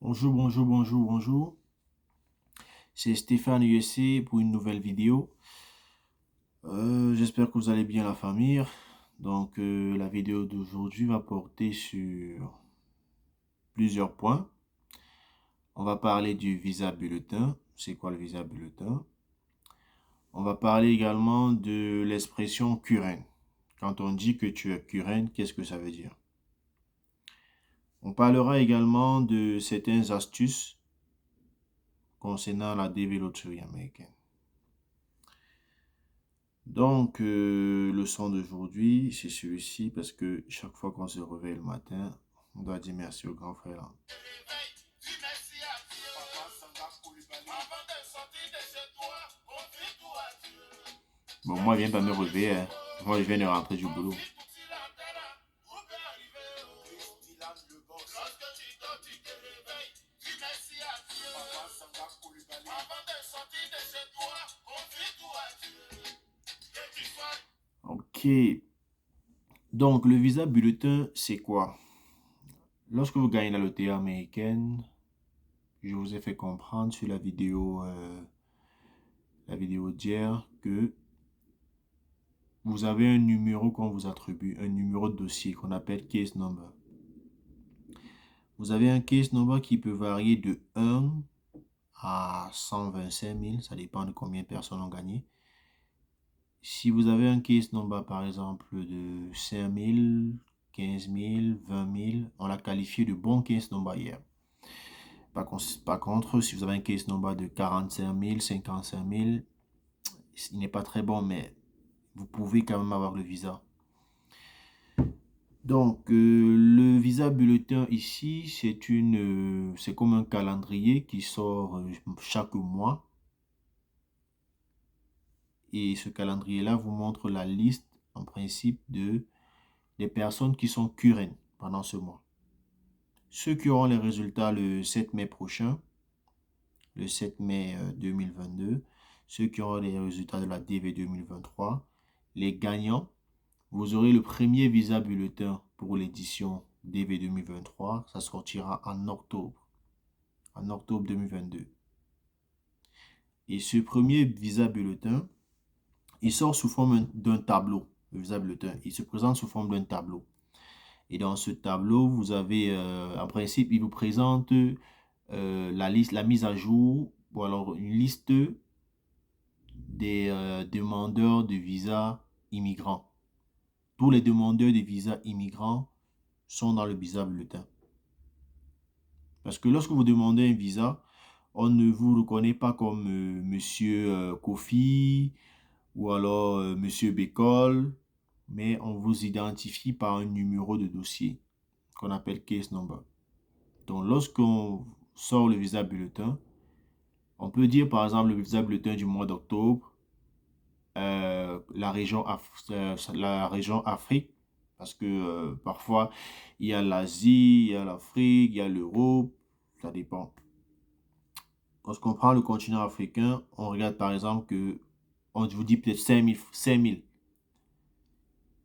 Bonjour, bonjour, bonjour, bonjour. C'est Stéphane USA pour une nouvelle vidéo. J'espère que vous allez bien la famille. Donc la vidéo d'aujourd'hui va porter sur plusieurs points. On va parler du visa bulletin. C'est quoi le visa bulletin? On va parler également de l'expression current. Quand on dit que tu es current, qu'est-ce que ça veut dire? On parlera également de certaines astuces concernant la DV loterie américaine. Donc, le son d'aujourd'hui, c'est celui-ci parce que chaque fois qu'on se réveille le matin, on doit dire merci au grand frère là. Bon, moi, je viens pas me réveiller. Hein. Moi, je viens de rentrer du boulot. Ok. Donc, le visa bulletin, c'est quoi? Lorsque vous gagnez la loterie américaine, je vous ai fait comprendre sur la vidéo d'hier que vous avez un numéro qu'on vous attribue, un numéro de dossier qu'on appelle case number. Vous avez un case number qui peut varier de 1 à 125 000, ça dépend de combien de personnes ont gagné. Si vous avez un case number par exemple de 5 000, 15 000, 20 000, on l'a qualifié de bon case number hier. Par contre, si vous avez un case number de 45 000, 55 000, il n'est pas très bon, mais vous pouvez quand même avoir le visa. Donc, le visa bulletin ici, c'est comme un calendrier qui sort chaque mois. Et ce calendrier-là vous montre la liste, en principe, des personnes qui sont current pendant ce mois. Ceux qui auront les résultats le 7 mai prochain, le 7 mai 2022, ceux qui auront les résultats de la DV 2023, les gagnants, vous aurez le premier visa bulletin pour l'édition DV 2023. Ça sortira en octobre 2022. Et ce premier visa bulletin, il sort sous forme d'un tableau. Le visa bulletin, il se présente sous forme d'un tableau. Et dans ce tableau, vous avez, en principe, il vous présente la mise à jour, ou alors une liste des demandeurs de visa immigrants. Tous les demandeurs de visa immigrants sont dans le visa bulletin. Parce que lorsque vous demandez un visa, on ne vous reconnaît pas comme Monsieur Kofi ou alors Monsieur Bécole, mais on vous identifie par un numéro de dossier qu'on appelle case number. Donc, lorsqu'on sort le visa bulletin, on peut dire par exemple le visa bulletin du mois d'octobre, la région Afrique, parce que parfois il y a l'Asie, il y a l'Afrique, il y a l'Europe, ça dépend. Lorsqu'on prend le continent africain, on regarde par exemple que on vous dit peut-être 5 000.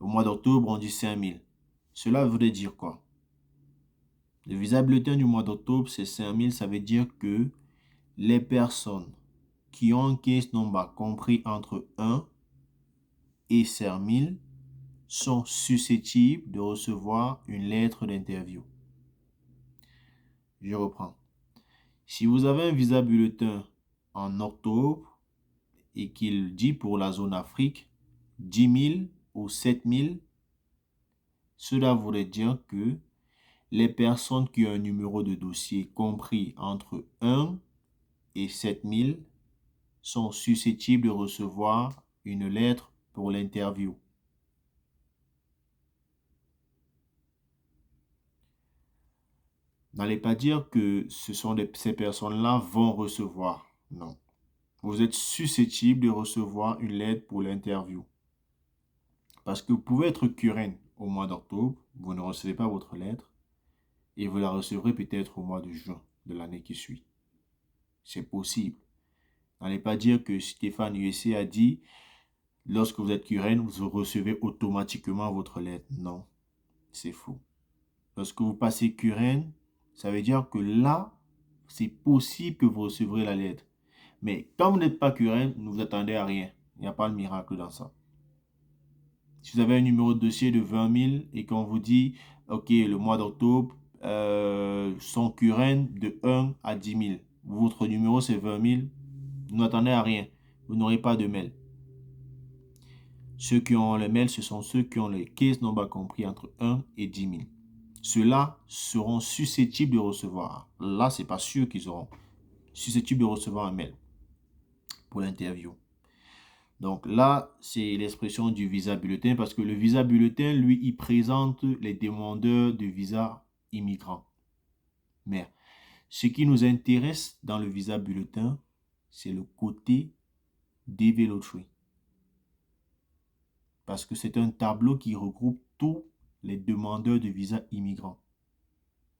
Au mois d'octobre, on dit 5 000. Cela voudrait dire quoi? Le visa bulletin du mois d'octobre, c'est 5 000. Ça veut dire que les personnes qui ont un case number compris entre 1 et 5 000 sont susceptibles de recevoir une lettre d'interview. Je reprends. Si vous avez un visa bulletin en octobre et qu'il dit pour la zone Afrique 10 000 ou 7 000, cela voudrait dire que les personnes qui ont un numéro de dossier compris entre 1 et 7 000 sont susceptibles de recevoir une lettre pour l'interview. N'allez pas dire que ces personnes-là vont recevoir. Non. Vous êtes susceptible de recevoir une lettre pour l'interview. Parce que vous pouvez être current au mois d'octobre, vous ne recevez pas votre lettre. et vous la recevrez peut-être au mois de juin de l'année qui suit. C'est possible. N'allez pas dire que Stéphane USC a dit, lorsque vous êtes Curren, vous recevez automatiquement votre lettre. Non, c'est faux. Lorsque vous passez Curren, ça veut dire que là, c'est possible que vous recevrez la lettre. Mais quand vous n'êtes pas Curren, ne vous attendez à rien. Il n'y a pas de miracle dans ça. Si vous avez un numéro de dossier de 20 000 et qu'on vous dit, OK, le mois d'octobre, sont Curren de 1 à 10 000. Votre numéro, c'est 20 000. Vous n'attendez à rien. Vous n'aurez pas de mail. Ceux qui ont le mail, ce sont ceux qui ont le case number compris entre 1 et 10 000. Ceux-là seront susceptibles de recevoir. Là, ce n'est pas sûr qu'ils seront susceptibles de recevoir un mail pour l'interview. Donc là, c'est l'expression du visa bulletin parce que le visa bulletin, lui, il présente les demandeurs de visa immigrants. Mais ce qui nous intéresse dans le visa bulletin, c'est le côté DV Lottery. Parce que c'est un tableau qui regroupe tous les demandeurs de visa immigrants.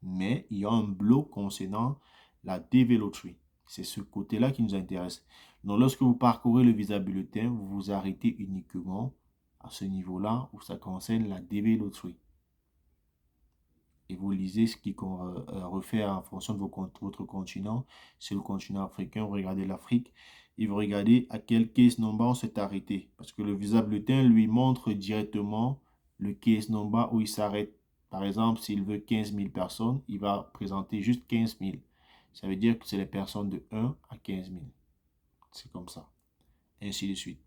Mais il y a un bloc concernant la DV Lottery. C'est ce côté-là qui nous intéresse. Donc, lorsque vous parcourez le visa bulletin, vous vous arrêtez uniquement à ce niveau-là où ça concerne la DV Lottery. Et vous lisez ce qui refait en fonction de votre continent. C'est le continent africain, vous regardez l'Afrique et vous regardez à quel case number on s'est arrêté. Parce que le visa bulletin lui montre directement le case number où il s'arrête. Par exemple, s'il veut 15 000 personnes, il va présenter juste 15 000. Ça veut dire que c'est les personnes de 1 à 15 000. C'est comme ça. Ainsi de suite.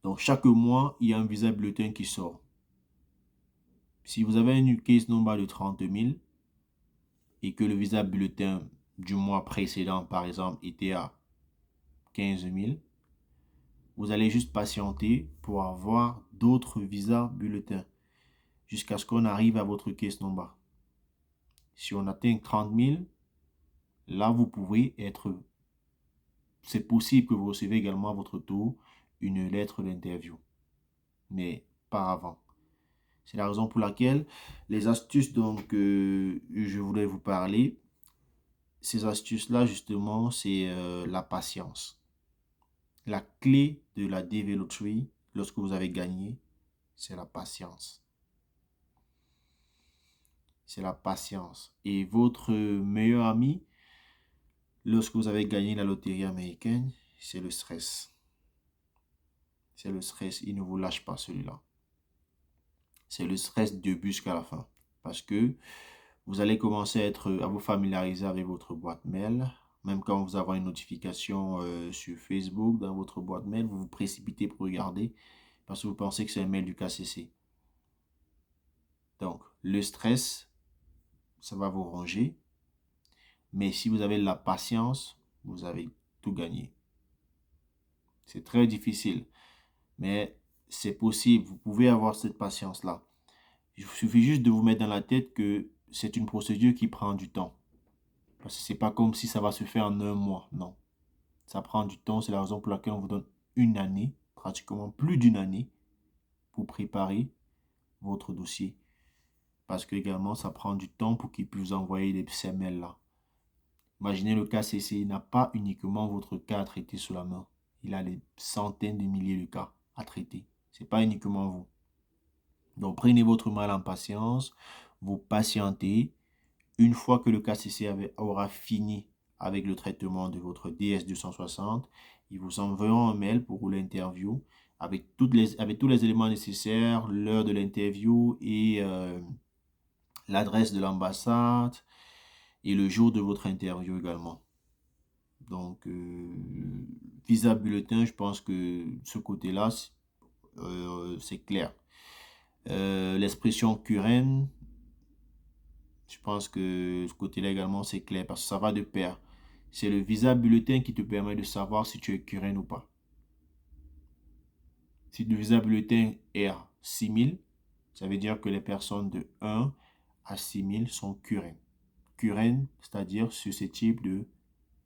Donc, chaque mois, il y a un visa bulletin qui sort. Si vous avez un case number de 30 000 et que le visa bulletin du mois précédent, par exemple, était à 15 000, vous allez juste patienter pour avoir d'autres visas bulletins jusqu'à ce qu'on arrive à votre case number. Si on atteint 30 000, là, vous pouvez être... C'est possible que vous recevez également à votre tour une lettre d'interview, mais pas avant. C'est la raison pour laquelle les astuces dont je voulais vous parler, ces astuces-là, justement, c'est la patience. La clé de la DV Lottery, lorsque vous avez gagné, c'est la patience. C'est la patience. Et votre meilleur ami, lorsque vous avez gagné la loterie américaine, c'est le stress. C'est le stress. Il ne vous lâche pas celui-là. C'est le stress du début jusqu'à la fin. Parce que vous allez commencer à vous familiariser avec votre boîte mail. Même quand vous avez une notification sur Facebook dans votre boîte mail, vous vous précipitez pour regarder parce que vous pensez que c'est un mail du KCC. Donc, le stress, ça va vous ronger. Mais si vous avez la patience, vous avez tout gagné. C'est très difficile, mais c'est possible. Vous pouvez avoir cette patience-là. Il suffit juste de vous mettre dans la tête que c'est une procédure qui prend du temps. Parce que ce n'est pas comme si ça va se faire en un mois. Non. Ça prend du temps. C'est la raison pour laquelle on vous donne une année, pratiquement plus d'une année, pour préparer votre dossier. Parce que également, ça prend du temps pour qu'il puisse vous envoyer ces mails-là. Imaginez le KCC, il n'a pas uniquement votre cas à traiter sous la main. Il a des centaines de milliers de cas à traiter. Ce n'est pas uniquement vous. Donc, prenez votre mal en patience, vous patientez. Une fois que le KCC aura fini avec le traitement de votre DS260, ils vous enverront un mail pour l'interview avec tous les éléments nécessaires, l'heure de l'interview et l'adresse de l'ambassade et le jour de votre interview également. Donc, visa bulletin, je pense que ce côté-là, c'est clair. L'expression Curren, je pense que ce côté-là également, c'est clair parce que ça va de pair. C'est le visa bulletin qui te permet de savoir si tu es Curren ou pas. Si le visa bulletin est à 6 000, ça veut dire que les personnes de 1 à 6 000 sont Curren. Curren, c'est-à-dire susceptibles de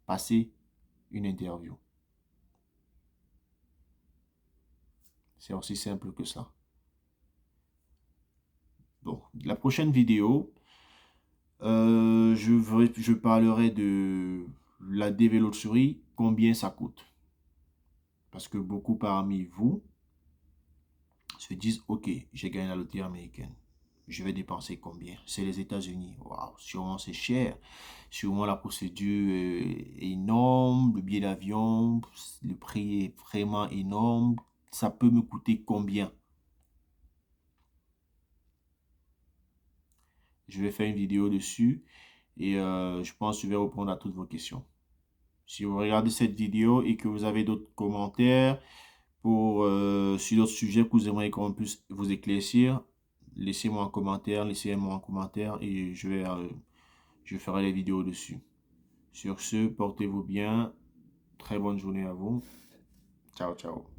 passer une interview. C'est aussi simple que ça. Bon, la prochaine vidéo, Je parlerai de la dévéloterie, combien ça coûte. Parce que beaucoup parmi vous se disent, OK, j'ai gagné la loterie américaine. Je vais dépenser combien? C'est les États-Unis. Waouh, sûrement c'est cher. Sûrement la procédure est énorme. Le billet d'avion, le prix est vraiment énorme. Ça peut me coûter combien? Je vais faire une vidéo dessus et je pense que je vais répondre à toutes vos questions. Si vous regardez cette vidéo et que vous avez d'autres commentaires sur d'autres sujets que vous aimeriez qu'on puisse vous éclaircir, laissez-moi un commentaire, laissez-moi un commentaire et je ferai les vidéos dessus. Sur ce, portez-vous bien. Très bonne journée à vous. Ciao, ciao.